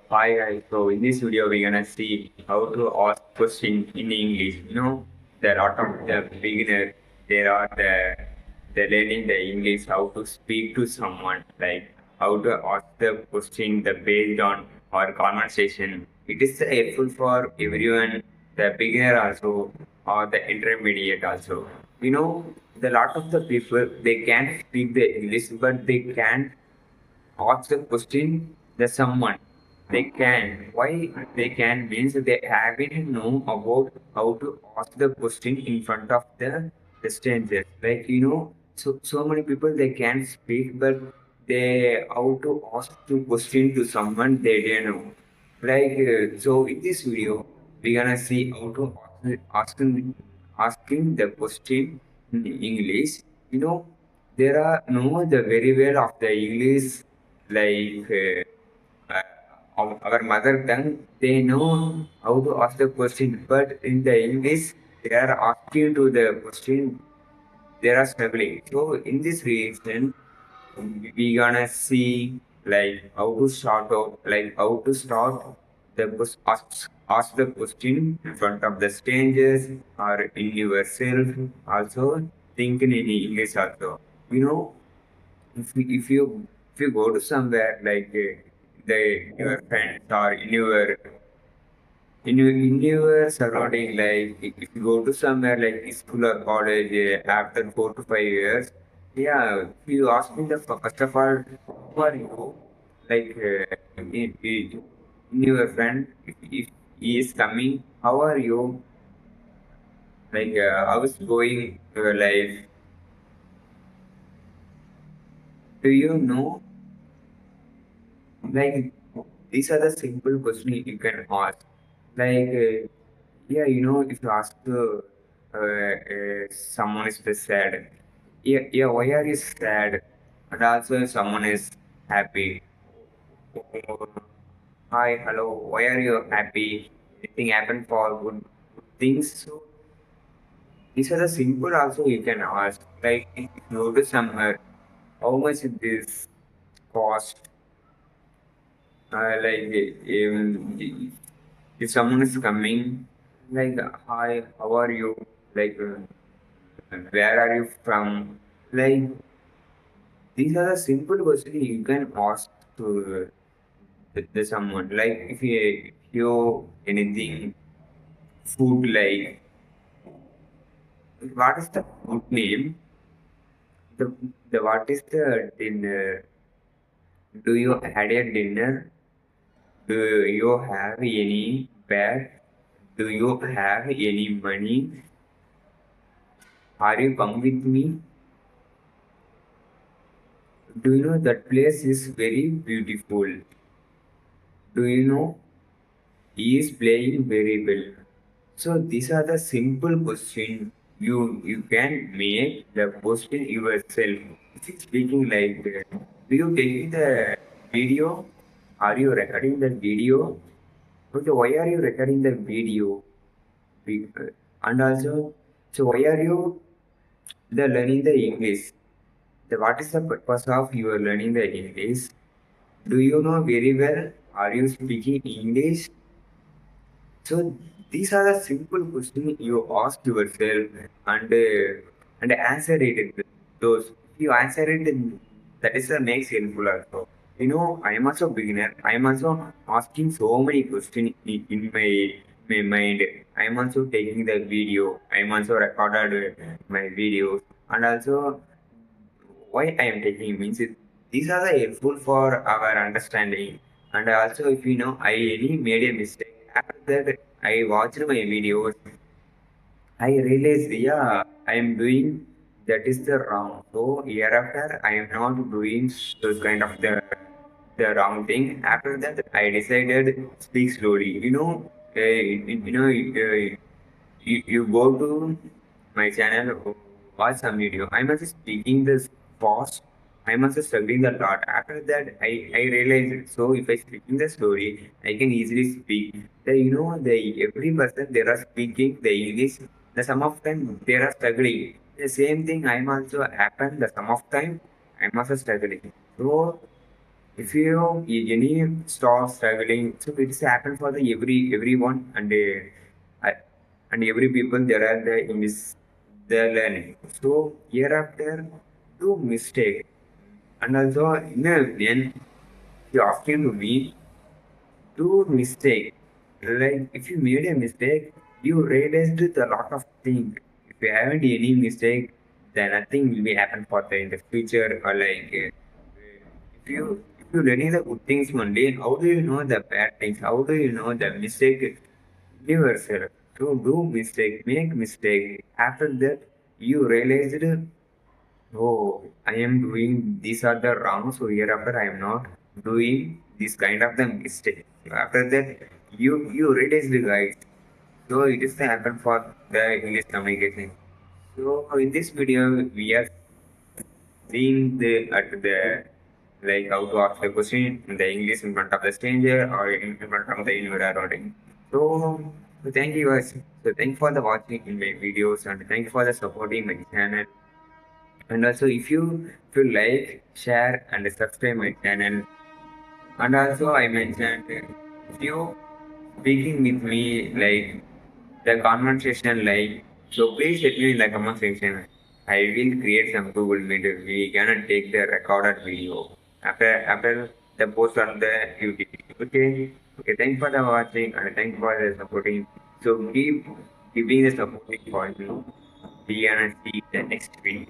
Hi guys, so in this video we're gonna see how to ask question in English. There are a lot of the beginner, there are the learning the English, how to speak to someone, like how to ask the question the based on our conversation. It is helpful for everyone, the beginner also or the intermediate also. The lot of the people they can speak the English but they can't ask the question the someone they can. Why they can means they haven't know about how to ask the question in front of the strangers. So many people they can speak, but they how to ask the question to someone they don't know. So in this video, we're gonna see how to asking the question in English. You know, there are no the very well of the English like our mother tongue. They know how to ask the question, but in the English they are asking to the question. They are struggling. So in this reason, we gonna see like how to start out, like how to start ask the question in front of the strangers or in yourself. Also thinking in English also. You know, if you go to somewhere like the your friends or in your surrounding, like if you go to somewhere like school or college after 4 to 5 years, yeah, if you ask me the first of all, who are you? Like in your friend, if he is coming, how are you? Like how is going your life? Do you know? Like these are the simple questions you can ask. Like yeah, if you ask someone is sad, yeah, why are you sad? And also if someone is happy, oh, hi, hello, why are you happy? Anything happened for good things? So these are the simple also you can ask. Like if you go to somewhere, how much is this cost? If someone is coming, like, hi, how are you? Like, where are you from? Like, these are the simple questions you can ask to the someone. Like, if you anything food, like, what is the food name? The what is the dinner? Do you had a dinner? Do you have any bag? Do you have any money? Are you come with me? Do you know that place is very beautiful? Do you know he is playing very well? So these are the simple questions you can make the question yourself. If you speaking like that, do you take the video? Are you recording the video? Okay, why are you recording the video? And also, so why are you the learning the English? What is the purpose of your learning the English? Do you know very well? Are you speaking English? So these are the simple questions you ask yourself and answer it. Those if you answer it, then that is the makes helpful also. I am also beginner. I am also asking so many questions in my mind. I am also taking the video. I am also recorded my videos and also why I am taking means these are the helpful for our understanding. And also, if I any made a mistake after that, I watched my videos. I realized, yeah, I am doing that is the wrong. So hereafter, I am not doing those kind of the wrong thing. After that, I decided speak slowly. You go to my channel, watch some video. I'm also speaking this fast. I'm also struggling a lot. After that, I realized it. So if I speaking the story, I can easily speak. The every person they are speaking the English. The some of them they are struggling. The same thing I'm also happen. The some of time I'm also struggling. So if you any start struggling, so it's happened for the everyone, I- and every people there are the in this they're learning. So hereafter do mistake, and also in the end you asking to me do mistake. Like if you made a mistake, you realized a lot of things. If you haven't any mistake, then nothing will be happen for the in the future, or like if you learning the good things only, how do you know the bad things? How do you know the mistake? Give yourself to do mistake, make mistake. After that, you realized, oh, I am doing these are the wrong. So hereafter, I am not doing this kind of the mistake. After that, you realize the guide. So it is the happen for the English communication. So in this video, we are seeing the at the like how to ask the question in the English in front of the stranger or in front of the environment. So thank you guys. So thank you for the watching in my videos, and thank you for the supporting my channel. And also if you like, share and subscribe my channel. And also I mentioned if you speaking with me like the conversation like, so please let me in the comment section. I will create some Google Meet. We gonna take the recorded video after the post on the YouTube. Okay. Okay, thanks for the watching and thanks for the supporting. So keep giving the supporting for me. We gonna see the next video.